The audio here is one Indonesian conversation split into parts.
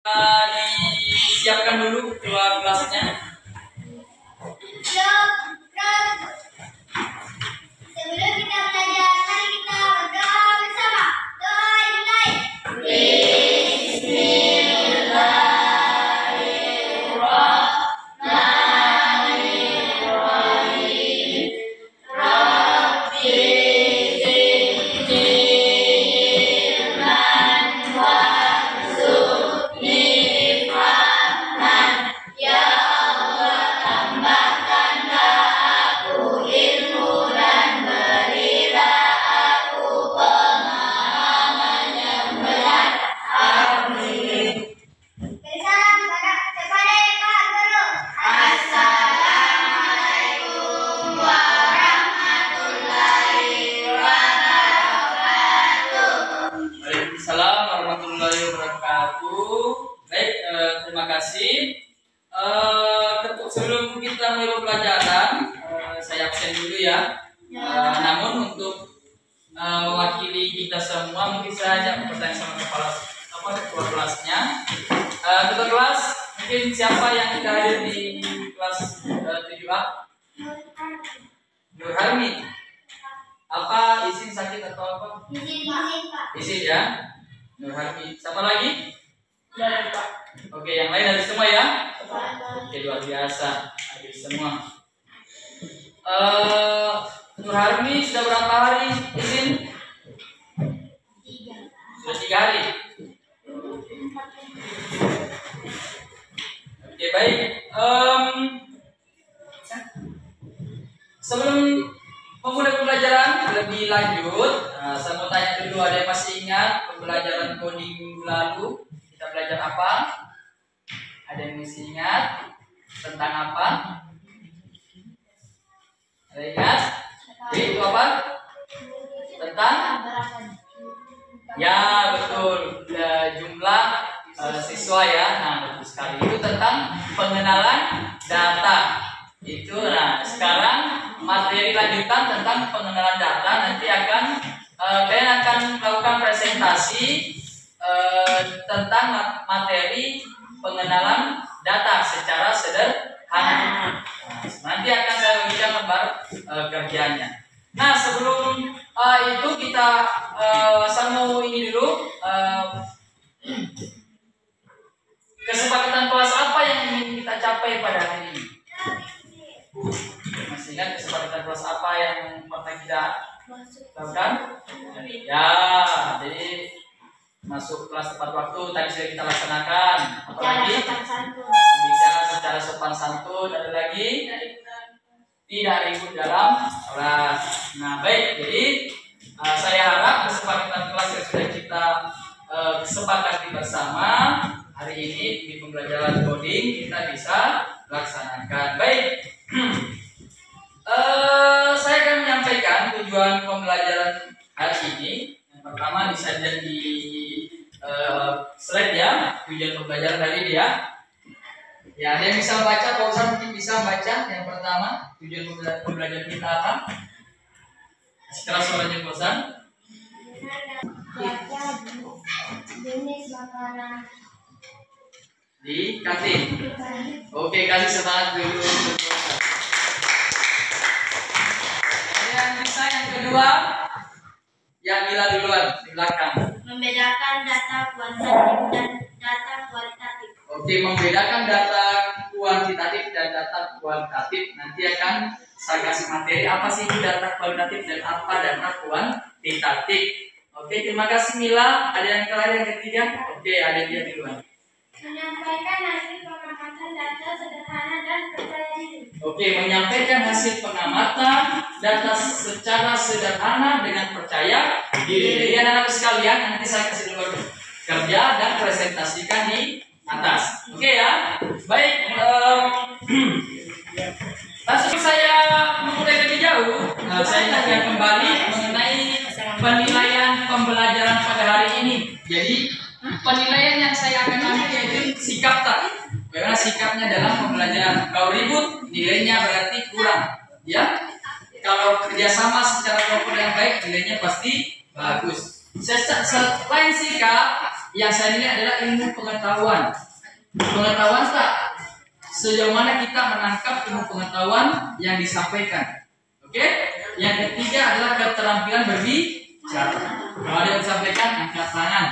Disiapkan dulu ketua kelasnya. Sebelum kita belajar, mari kita berdoa bersama. Doa dimulai. Bersalam kepada Pak Guru. Assalamualaikum warahmatullahi wabarakatuh. Waalaikumsalam warahmatullahi wabarakatuh. Baik, terima kasih. Sebelum kita mulai pembelajaran, saya absen dulu ya. Namun untuk mewakili kita semua, mungkin saya hanya bertanya sama ketua kelasnya. Ketua kelas, mungkin siapa yang kita hadir di kelas 7A? Nur Harmi. Apa izin sakit atau apa? Izin Pak. Izin ya. Nur Harmi. Siapa lagi? Ya, Pak. Oke, yang lain dari semua ya. Oke, luar biasa. Hadir semua. Nur Harmi sudah berapa hari izin? Sudah 3 hari. Oke, baik. Sebelum memulai pembelajaran lebih lanjut, saya mau tanya dulu, ada yang masih ingat pembelajaran coding minggu lalu? Kita belajar apa? Ada yang masih ingat tentang apa? Ada yang ingat? Itu apa? Tentang? Ya, betul. Jumlah siswa ya. Nah, betul sekali. Itu tentang pengenalan data. Itu. Nah, sekarang materi lanjutan tentang pengenalan data. Nanti kalian akan melakukan presentasi tentang materi pengenalan data secara sederhana. Nanti akan saya bagikan lembar kerjanya. Nah, sebelum itu saya mau ini dulu, kesepakatan kelas apa yang ingin kita capai pada hari ini? Masih ingat kesepakatan kelas apa yang pernah kita lakukan? Ya, jadi masuk kelas tepat waktu tadi sudah kita laksanakan. Apalagi bicara secara sopan santun. Ada lagi tidak ribut dalam kelas. Nah, baik. Jadi saya harap kesepakatan kelas yang sudah kita sepakati bersama hari ini di pembelajaran coding kita bisa laksanakan. Baik. Saya akan menyampaikan tujuan pembelajaran hari ini. Yang pertama disajikan di slide ya, tujuan pembelajaran hari ini ya. Ya, ada yang bisa membaca, Pak Ustaz mungkin bisa membaca. Yang pertama, tujuan pembelajaran kita apa? Sekarang suaranya Pak Ustaz. Jenis makanan Di kantin. Oke, kasih semangat dulu. Ada yang bisa yang kedua? Yang Mila duluan di belakang. membedakan data kuantitatif dan data kualitatif. Oke, membedakan data kuantitatif dan data kualitatif. Nanti akan saya kasih materi apa sih itu data kualitatif dan apa data kuantitatif. Oke, terima kasih Mila. Ada yang terakhir yang ketiga? Oke, ada dia duluan. Menyampaikan hasil pengamatan data sederhana dan percaya diri. Oke, menyampaikan hasil pengamatan data secara sederhana dengan percaya diri. Jadi anak-anak sekalian, nanti saya kasih nomor kerja dan presentasikan di atas. Oke ya, baik. Langsung saya memulai lebih jauh. Saya akan kembali mengenai penilaian pembelajaran pada hari ini. Jadi penilaian yang saya akan ambil yaitu sikap tadi. Karena sikapnya dalam pembelajaran. Kalau ribut, nilainya berarti kurang. Ya, kalau kerjasama secara kelompok yang baik, nilainya pasti bagus. Selain sikap, yang saya nilai adalah ilmu pengetahuan. Pengetahuan tak? Sejauh mana kita menangkap ilmu pengetahuan yang disampaikan. Oke? Yang ketiga adalah keterampilan berbicara. Kalau ada yang disampaikan, angkat tangan.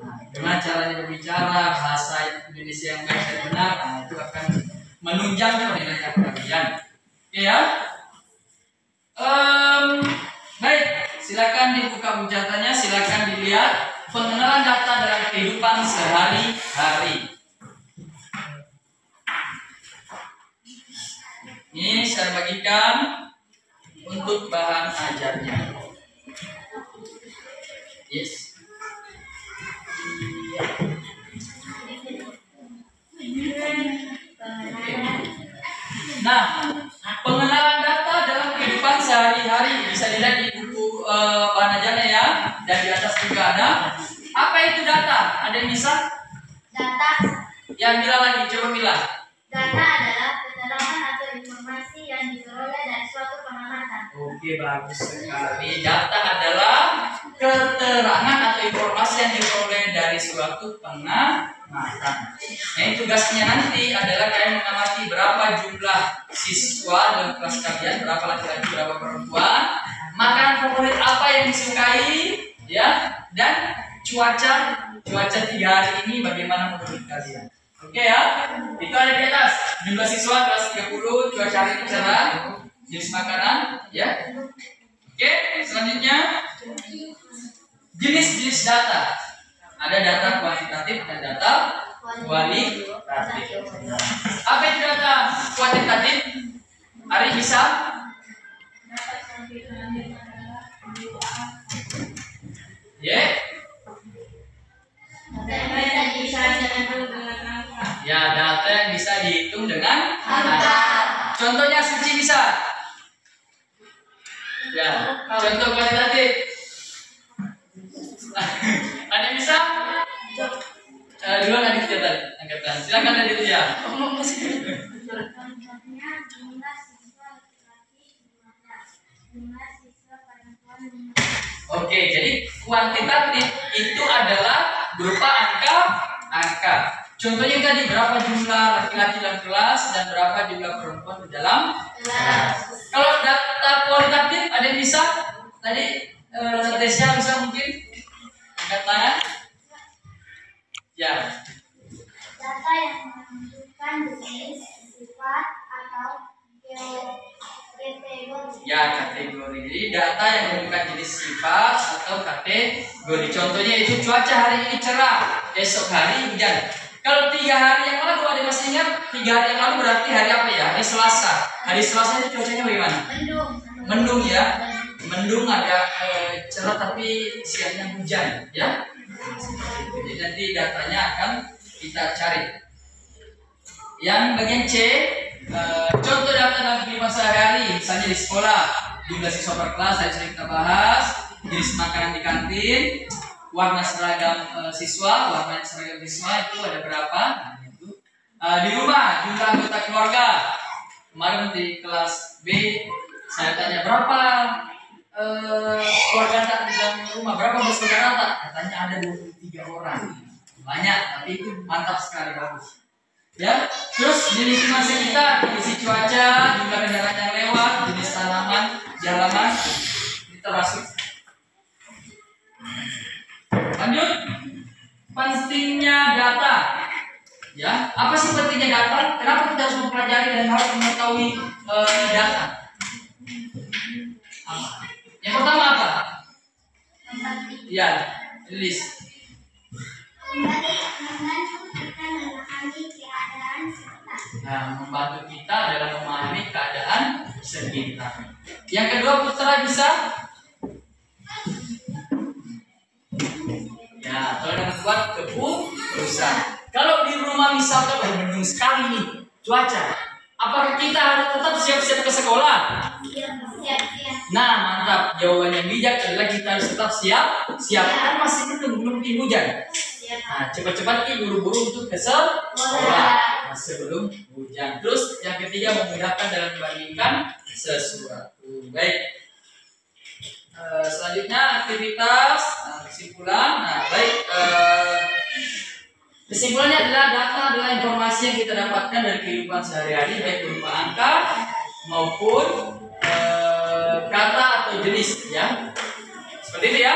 Nah, gimana caranya berbicara, bahasa Indonesia yang baik dan benar, nah, itu akan menunjang penilaian kalian. Oke ya? Baik, silakan dibuka bujatannya, silakan dilihat pengenalan data dalam kehidupan sehari-hari. Ini saya bagikan untuk bahan ajarnya. Yes. Nah, pengenalan data dalam kehidupan sehari-hari bisa dilihat di buku bahan ajarnya ya, dan di atas juga ada. Apa itu data? Ada yang bisa? Data. Yang bilang lagi, coba bilang. Data adalah keterangan atau informasi yang diperoleh dari suatu pengamatan. Oke, bagus sekali. Data adalah keterangan atau informasi yang diperoleh dari suatu pengamatan. Nah, tugasnya nanti adalah kalian mengamati berapa jumlah siswa dalam kelas kalian, berapa laki-laki, berapa perempuan, makanan favorit apa yang disukai, ya, dan cuaca 3 hari ini bagaimana menurut kalian. Oke ya, itu ada di atas. Jumlah siswa kelas 30, cuaca hari ini cerah, jenis makanan, ya. Oke, selanjutnya jenis-jenis data. Ada data kuantitatif dan data kualitatif. Apa itu data kuantitatif? Ari bisa? Ya. Ya, data yang bisa dihitung dengan angka. Contohnya suci bisa. Ya, contoh kualitatif. Ada yang bisa? Duluan adik kita angkatan. Silakan ada dulu ya. Contohnya jumlah siswa laki-laki 15, jumlah siswa perempuan 15. Oke, jadi kuantitatif itu adalah berupa angka. Contohnya tadi berapa jumlah laki-laki dalam kelas dan berapa jumlah perempuan di dalam kelas. Kalau data kualitatif ada yang bisa? Tadi Tesya bisa mungkin? Angkat tangan. Ya. Data yang menunjukkan jenis, sifat, atau kategori. Ya, kategori. Jadi data yang menunjukkan jenis, sifat atau kategori. Contohnya itu cuaca hari ini cerah, esok hari hujan. Kalau 3 hari yang lalu ada masih ingat? 3 hari yang lalu berarti hari apa ya? Hari Selasa. Hari Selasa itu cuacanya bagaimana? Mendung ya. Mendung ada cerah tapi siangnya hujan ya. Jadi nanti datanya akan kita cari. Yang bagian C, contoh data dalam kehidupan sehari-hari, misalnya di sekolah, jumlah siswa per kelas tadi sudah kita bahas, jenis makanan di kantin, warna seragam siswa itu ada berapa? Nah, itu. Di rumah, jumlah anggota keluarga. Kemarin di kelas B saya tanya berapa keluarga tak di dalam rumah, berapa bersaudara tak? Katanya ada 23 orang. Banyak, tapi itu mantap sekali, bagus. Ya, terus di lingkungan sekitar, kondisi cuaca, jumlah kendaraan yang lewat, jenis tanaman, halaman, kita masuk. Lanjut, pentingnya data. Ya, apa sih pentingnya data? Kenapa kita harus mempelajari dan harus mengetahui data? Yang pertama apa? Ya, list. Nah, membantu kita dalam memahami keadaan sekitar. Yang kedua, Putra bisa? Ya, kalau membuat keputusan. Kalau di rumah misalkan mendung sekali nih cuaca, apakah kita harus tetap siap-siap ke sekolah? Nah, mantap. Jawaban yang bijak adalah kita harus tetap siap. Kan masih belum hujan. Nah, cepat-cepat buru-buru untuk ke sekolah sebelum hujan. Terus yang ketiga, memudahkan dalam membandingkan sesuatu. Baik. Selanjutnya aktivitas, kesimpulan. Nah, baik. Kesimpulannya adalah data adalah informasi yang kita dapatkan dari kehidupan sehari-hari, baik berupa angka maupun kata atau jenis, ya. Seperti itu ya.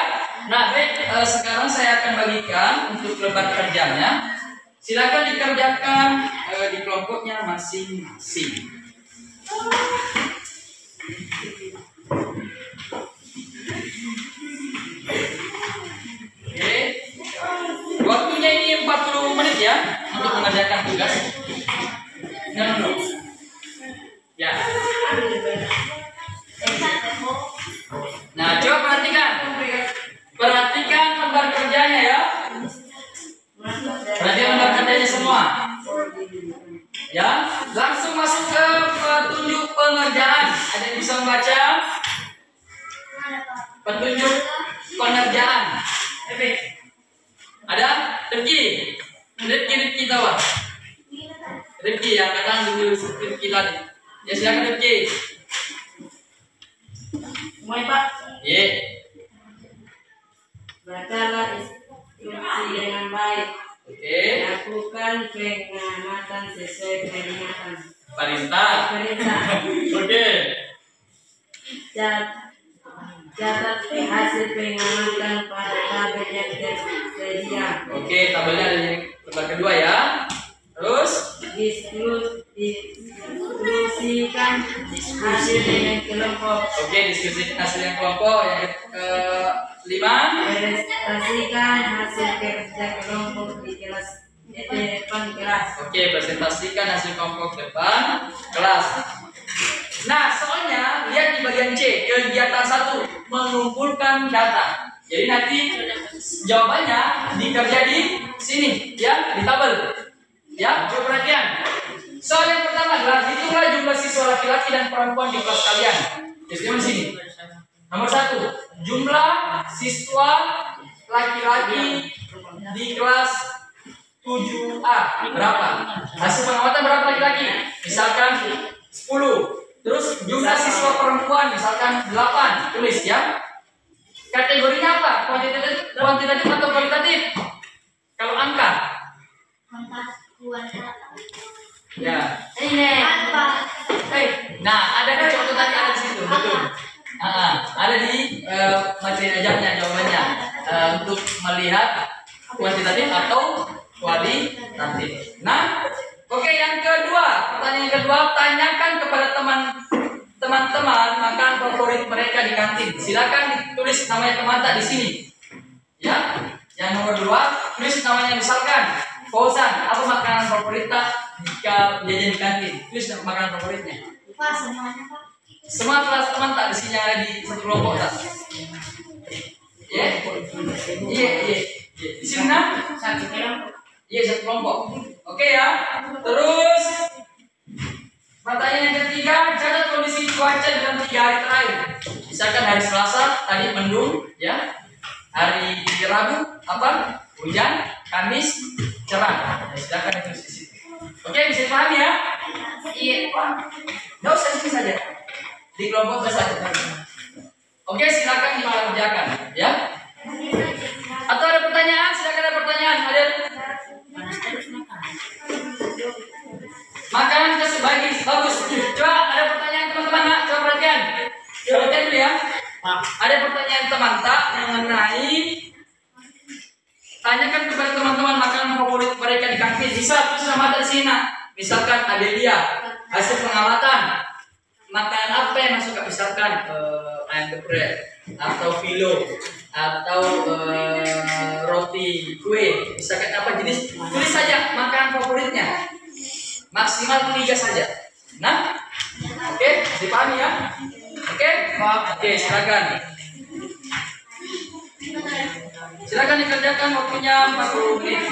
Nah, baik. Sekarang saya akan bagikan untuk lembar kerjanya. Silakan dikerjakan di kelompoknya masing-masing. Oke. Waktunya ini 40 menit ya untuk mengerjakan tugas. Nah, dulu. Ya. Nah, coba perhatikan. Perhatikan lembar kerjanya ya. Perhatikan lembar kerjanya semua. Ya, langsung masuk ke petunjuk pengerjaan. Ada yang bisa membaca? Petunjuk pengerjaan. Ada? Rifki tahu? Rifki yang katakan dulu Rifki tadi. Ya, silakan Rifki. Mulai Pak. Iya. Bacalah instruksi dengan baik. Oke. Lakukan pengamatan sesuai peringatan. Perintah. Oke. Catat hasil pengamatan pada tabel yang tersedia. Oke, tabelnya ada di lembar kedua ya. Terus Diskusikan hasil dengan kelompok. oke, diskusi hasil yang kelompok. Yang kelima, Presentasikan hasil kerja kelompok di depan kelas. oke, presentasikan hasil kelompok depan kelas. Nah, soalnya lihat di bagian C, kegiatan 1, mengumpulkan data. Jadi nanti jawabannya dikerja di sini, ya, di tabel. Ya, coba perhatian. Soal yang pertama adalah hitunglah jumlah siswa laki-laki dan perempuan di kelas kalian. Jadi di sini. Nomor 1, jumlah siswa laki-laki di kelas 7A berapa? Hasil pengamatan berapa laki-laki? Misalkan 10. Terus jumlah siswa perempuan misalkan 8. Tulis ya. Kategorinya apa? Kuantitatif atau kualitatif? Kalau angka? Ya. Nah, ada di contoh tadi ada di situ, betul. Ada di materi ajarnya jawabannya untuk melihat kuantitatif atau kualitatif. Nah, oke, yang kedua, pertanyaan yang kedua, tanyakan kepada teman-teman makan favorit mereka di kantin. Silakan ditulis namanya teman tak di sini. Ya. Yang nomor 2, tulis namanya misalkan Fauzan, apa makanan favorit tak jika jajan di kantin? Tulis makanan favoritnya. Pak, semuanya Pak. Semua kelas teman tak di sini ada di satu kelompok tak? Iya. Di sini nah? Satu kelompok. Iya, satu kelompok. Oke ya. Terus pertanyaan yang ketiga, catat kondisi cuaca dalam 3 hari terakhir. Misalkan hari Selasa tadi mendung, ya. Hari Rabu apa? Hujan. Kamis cerah. Ya, silakan ditulis di situ. Oke, bisa dipahami ya? Iya. Nggak usah di sini saja. Di kelompok saja. Oke, silakan dikerjakan, ya. Atau ada pertanyaan? Silakan ada pertanyaan. Ada? Makanan kesebagi bagus. Coba ada pertanyaan teman-teman, nak? Coba perhatian. Perhatian dulu ya. Ada pertanyaan teman tak mengenai tanyakan kepada teman-teman makanan favorit mereka di kantin. Bisa terus nama dari sini. Misalkan Adelia, hasil pengamatan makanan apa yang suka, misalkan ayam geprek atau filo atau roti kue, misalkan apa jenis, tulis saja makanan favoritnya, maksimal 3 saja. Nah, oke, dipahami ya? Oke, silakan. Silakan dikerjakan, waktunya 40 menit.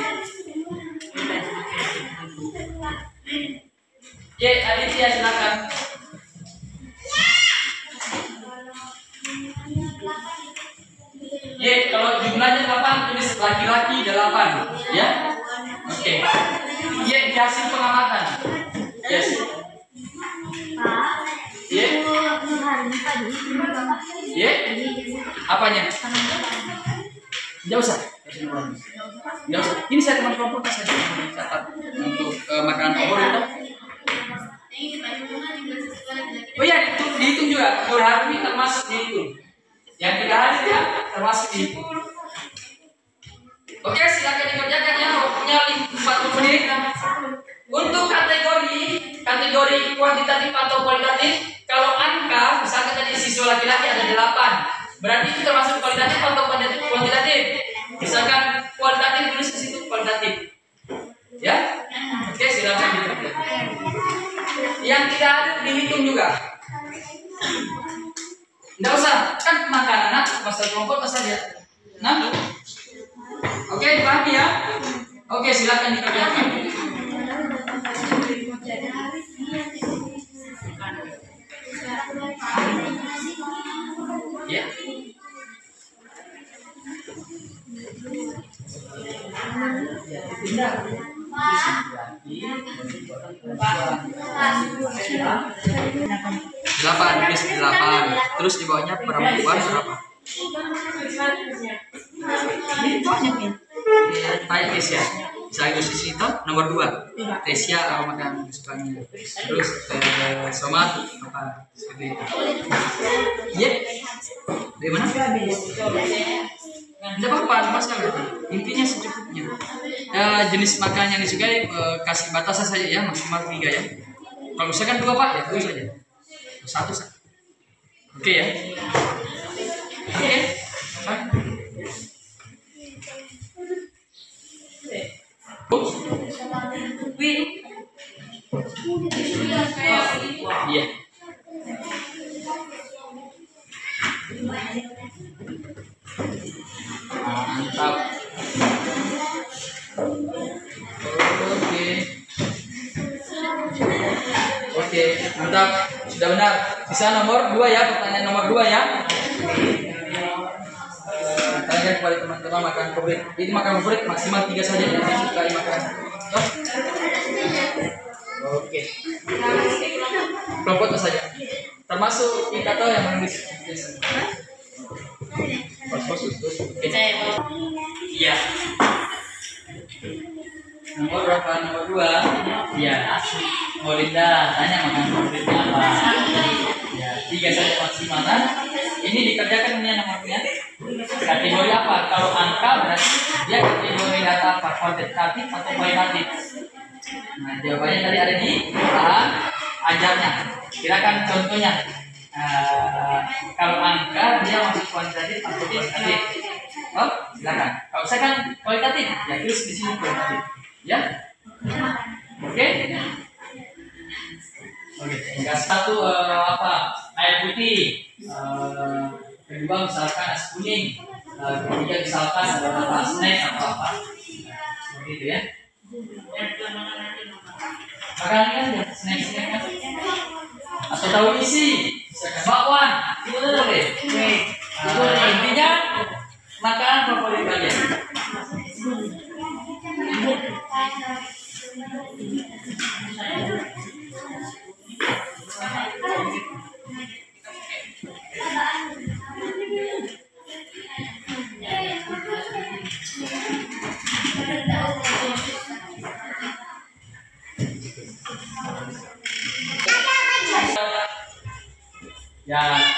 Oke, Aditya silakan. Kalau jumlahnya 8, tulis laki-laki 8, ya. Oke. Di hasil pengamatan. Yes. Pak, Ye. hari ini tadi Bapak. Ye. Apanya? Tidak usah. Tidak usah. Ini saya teman kelompok saja catat untuk makanan favorit itu. Oh ya, dihitung juga. Nurhani termasuk dihitung. Yang tidak hadir ya termasuk dihitung. Oke, silakan dikerjakan ya. Waktunya 40 menit. Untuk kategori kuantitatif atau kualitatif, kalau angka misalkan tadi siswa laki-laki ada 8, berarti itu termasuk kualitatif atau kuantitatif. Misalkan kualitatif tulis di situ kualitatif. Ya? Oke, silakan dikerjakan. Yang tidak ada dihitung juga. Tidak usah, kan makanan masalah kelompok saja. Nah, oke, dipahami ya? Oke, silakan dikerjakan. Ya. Delapan. Terus di bawahnya perempuan berapa? Tanya Tesia. Misalnya Tesia itu nomor 2. Tesia apa makanan kesukaannya? Terus Somat apa? Seperti itu. Iya. Dari mana? Tidak apa-apa, masalah. Intinya secukupnya. Jenis makanan yang disukai kasih batasan saja ya, maksimal 3 ya. Kalau misalkan 2 Pak, ya 2 saja. 1 saja. Oke ya. Oke. Iya. Mantap. Oke, mantap. Sudah benar. Sisa nomor 2 ya, pertanyaan nomor 2 ya. Tanyakan kepada teman-teman makan favorit. Ini makan favorit maksimal 3 saja yang disukai makan. Oke. Kelompok saja. Termasuk kita tahu yang menulis. Iya. Nomor berapa? Nomor 2. Iya. Mau Linda tanya makan favoritnya apa? Ya, 3 saja maksimal kan? Ini dikerjakan ini nomornya. Kategori apa? Kalau angka berarti dia kategori data apa? Kuantitatif atau kualitatif? Nah, jawabannya tadi ada di bahan ajarnya. Kirakan contohnya. Kalau angka dia masuk kuantitatif atau kualitatif? Oh, silakan. Kalau saya kan kualitatif, ya tulis di sini kualitatif. Ya? Oke? Oke. Yang satu apa? Air putih. Kedua misalkan es kuning. Ketiga misalkan apa? Snack atau apa? Seperti itu ya. Makanan kan ya snack kan? Atau tahu isi, misalkan bakwan, itu boleh. Intinya makanan favorit kalian.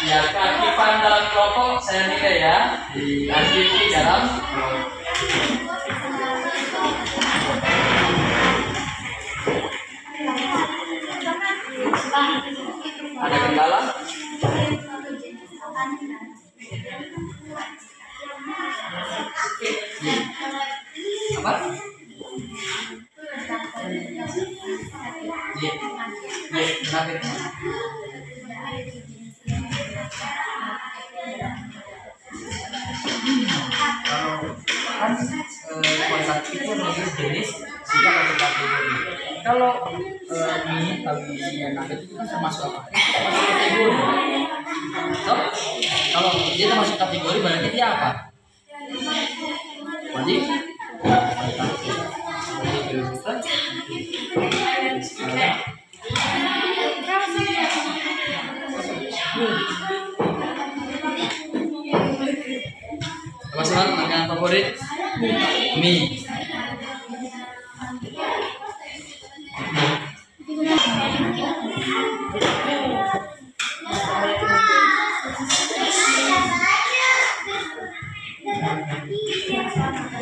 Ya keaktifan dalam kelompok saya nilai ya di aktivitas dalam ada kendala? Apa? Kenapa? Kualitatif itu lebih jenis sifat atau kategori. Kalau ini yang nugget itu kan termasuk apa? Termasuk kategori. So, kalau dia termasuk kategori berarti dia apa? Wajib. favorit mie.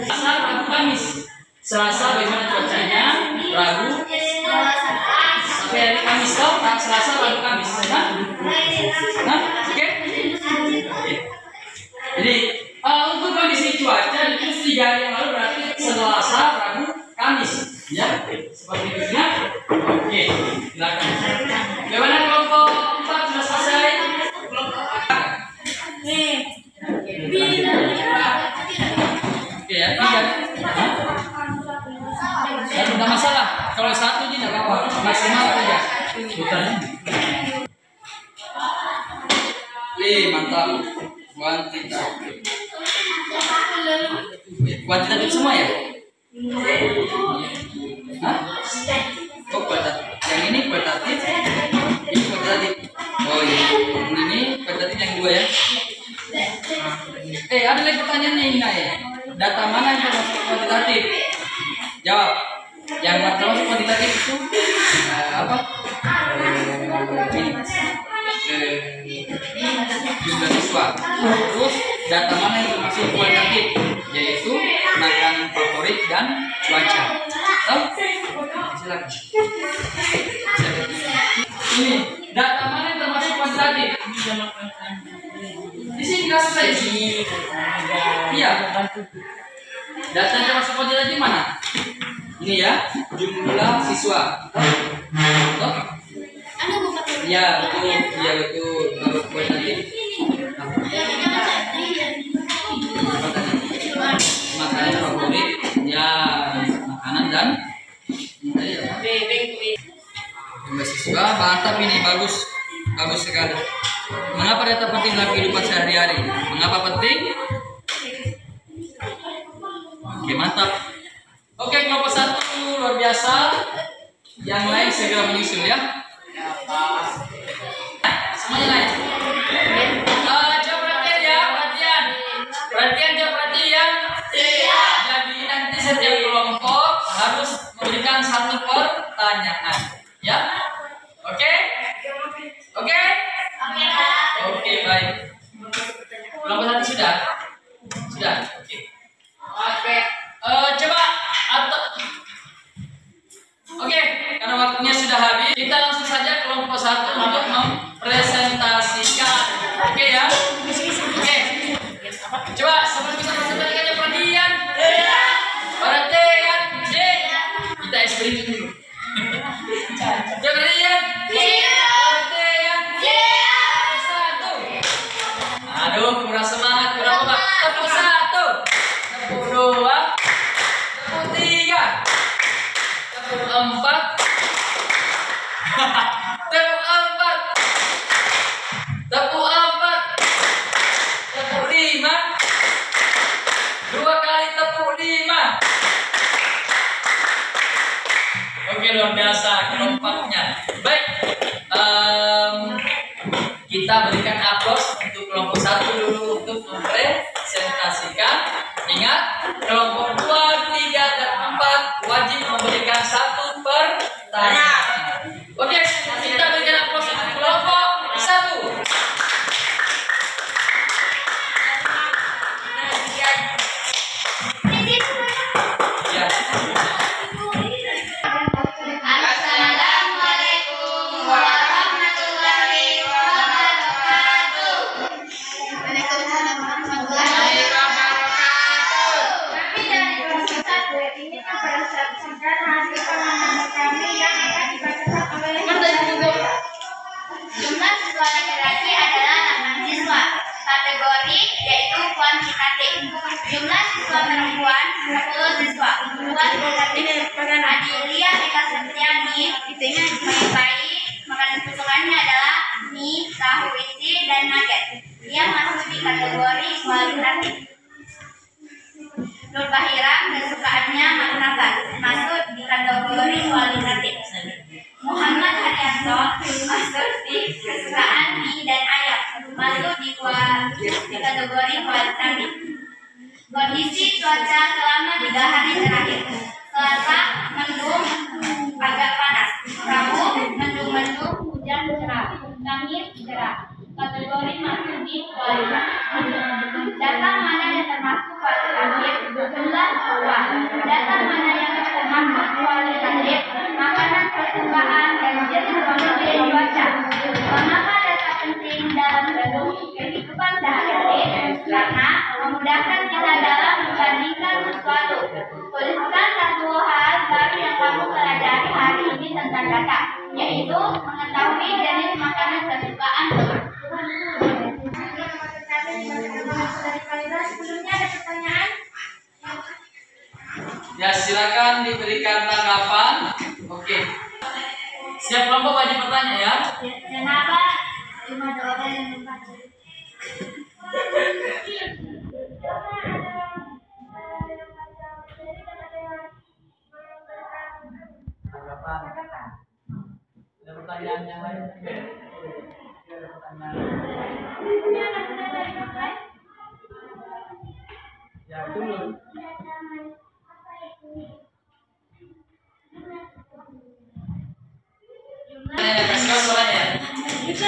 Selasa, Rabu, Kamis. Selasa bagaimana cuacanya? Rabu sampai hari Kamis toh? Selasa, Rabu, Kamis. Nah, oke? Jadi untuk kondisi cuaca itu 3 hari yang lalu berarti Selasa, Rabu, Kamis. Ya, seperti itu ya. Oke, silakan. Bagaimana kelompok 4 sudah selesai? Kelompok 4. Oke ya, 3. Ya, tidak masalah. Kalau 1 ini tidak apa-apa. Maksimal 3. Putarnya. Mantap. Kuantitatif semua ya? Hah? Oh, kuantitatif. Yang ini kuantitatif. Ini kuantitatif. Oh iya. Ini kuantitatif yang 2 ya. Ada lagi pertanyaannya ini ya. Data mana yang termasuk kuantitatif? Jawab. Yang termasuk kuantitatif itu apa? Jumlah siswa. Terus data mana yang termasuk kualitatif, yaitu makanan favorit dan cuaca. Tahu? Silakan. Ini data mana yang termasuk kuantitatif? Di sini dikasih saya. Iya. Data yang termasuk kuantitatif mana? Ini ya, jumlah siswa. Tahu? Iya betul, iya betul. Kalau kualitatif makanan favorit, ya makanan dan jumlah siswa. Mantap ini, bagus sekali. Mengapa data penting dalam kehidupan sehari-hari? Mengapa penting? Oke, mantap. Oke, kelompok 1 luar biasa. Yang lain segera menyusul ya. Semuanya naik. Coba perhatian ya, perhatian. Jadi nanti setiap kelompok harus memberikan 1 pertanyaan, ya. Oke? Oke, baik. Kelompok 1 sudah. Oke. Coba Oke, karena waktunya sudah habis, kita langsung saja kelompok 1 untuk mempresentasikan. Oke ya? Oke. Coba sebelum kita presentasikannya perhatian. Perhatian. Kita eksperimen dulu. Perhatian. Perhatian. 1. Aduh, kurang semangat, kurang apa? Tepuk 1. Tepuk 2. Tepuk 3. Tepuk 4. Tepuk 4. Tepuk 4. Tepuk 5. 2 kali tepuk 5. Oke, luar biasa kelompoknya. Baik, kita berikan aplaus untuk kelompok 1 dulu untuk mempresentasikan. Ingat, kelompok 2, 3, dan 4 wajib memberikan 1 pertanyaan. Oke, kita berikan aplaus untuk kelompok 1. Ya. Assalamualaikum warahmatullahi wabarakatuh. Waalaikumsalam warahmatullahi wabarakatuh. Kami dari kelompok 1 ingin mempresentasikan hasil pengamatan kami yang akan dibacakan oleh jumlah siswa laki-laki adalah 8 siswa. Kategori yaitu kuantitatif. Jumlah siswa perempuan 10 siswa. Kuantitatif. Adelia Eka Septiani menyukai makanan kesukaannya adalah mie, tahu isi, dan nugget. Dia masuk di kategori kualitatif. Nur Bahira kesukaannya martabak, masuk di kategori kualitatif. Muhammad Haryanto masuk di kesukaan mie dan ayam, masuk di kategori kualitatif. Kondisi cuaca selama 3 hari terakhir. Selasa, mendung, agak panas. Rabu, mendung-mendung, hujan cerah. Kamis, cerah. Kategori masuk di kualitas. Data mana yang termasuk kualitatif? Jumlah siswa. Data mana yang termasuk kualitatif? Makanan persembahan dan jenis kondisi cuaca. Mengapa data penting dalam kehidupan sehari-hari? Karena memudahkan kita dalam membandingkan sesuatu. Tuliskan satu hal baru yang kamu pelajari hari ini tentang data, yaitu mengetahui jenis makanan kesukaan teman. Sebelumnya ada pertanyaan? Ya, silakan diberikan tanggapan. Oke. Siap kelompok wajib bertanya ya. Kenapa cuma ada orang yang membaca? Tanggapan. Ada pertanyaan yang lain? Ada pertanyaan. Ya, dulu. Kasih tahu suaranya. Itu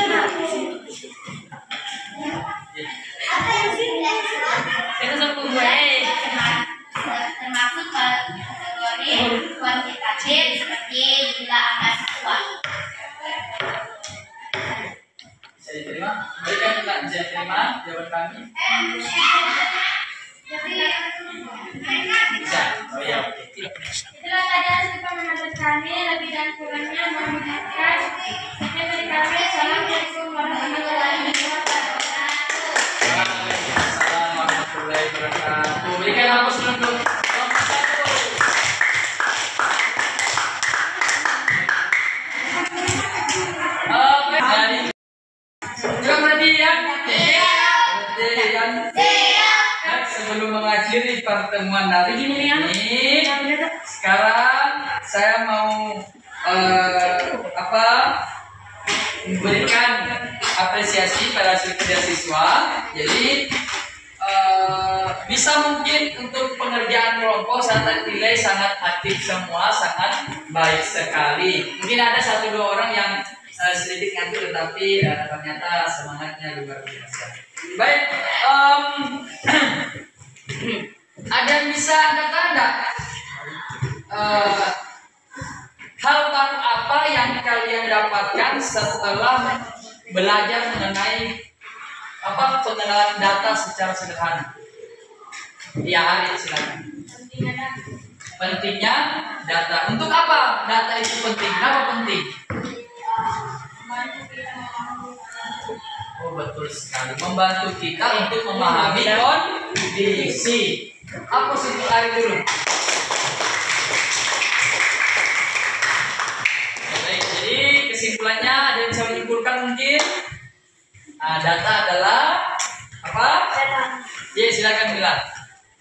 termasuk kategori kuantitatif seperti jumlah angka siswa. Bisa diterima? Berikan kita bisa diterima jawaban kami. Bisa. Oh ya, oke. Itulah tadi hasil pemanasan kami. Lebih dan kurangnya mohon dimaafkan. Sekian dari kami. Assalamualaikum warahmatullahi wabarakatuh. Waalaikumsalam warahmatullahi wabarakatuh. Berikan hapus dulu. Dari juga perhatian. Sebelum mengakhiri pertemuan hari ini, sekarang saya mau memberikan apresiasi pada kerja siswa. Jadi bisa mungkin untuk pengerjaan kelompok saya nilai sangat aktif semua, sangat baik sekali. Mungkin ada 1-2 orang yang sedikit ngantuk, tetapi ternyata semangatnya luar biasa. Baik, ada yang bisa Anda tanda hal baru apa yang kalian dapatkan setelah belajar mengenai pengenalan data secara sederhana? Ya, hari silakan. Pentingnya data. Untuk apa data itu penting? Kenapa penting? Oh, betul sekali. Membantu kita untuk memahami kondisi. Apa sih hari dulu? Baik, jadi kesimpulannya ada yang bisa menyimpulkan mungkin? Data adalah apa? Ya, silakan bilang.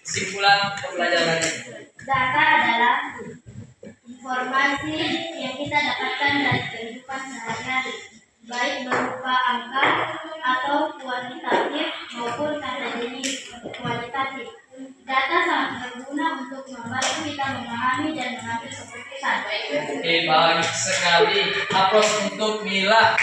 Kesimpulan pembelajarannya. Data adalah informasi yang kita dapatkan dari kehidupan sehari-hari, baik berupa angka atau kuantitatif maupun kategori kualitatif. Data sangat berguna untuk membantu kita memahami dan mengambil keputusan. Oke, baik sekali. Aplaus untuk Mila.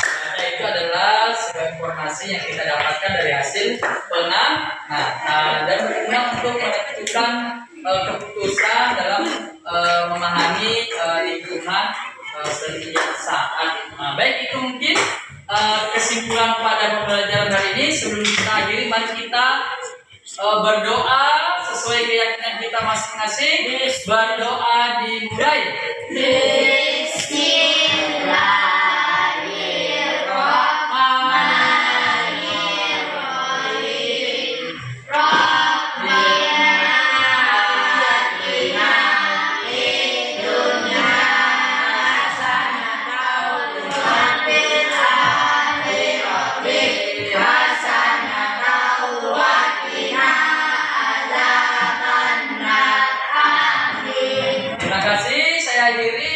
Data itu adalah sebuah informasi yang kita dapatkan dari hasil pengamatan dan berguna untuk menentukan keputusan dalam memahami lingkungan setiap saat. Baik, itu mungkin kesimpulan pada pembelajaran hari ini. Sebelum kita akhiri, mari kita berdoa sesuai keyakinan kita masing-masing. Berdoa dimulai.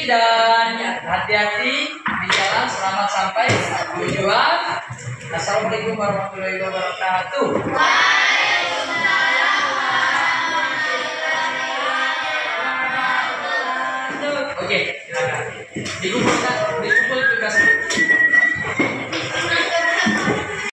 Dan hati-hati di jalan, selamat sampai tujuan. Assalamualaikum warahmatullahi wabarakatuh. Oke, silakan. Dikumpulkan.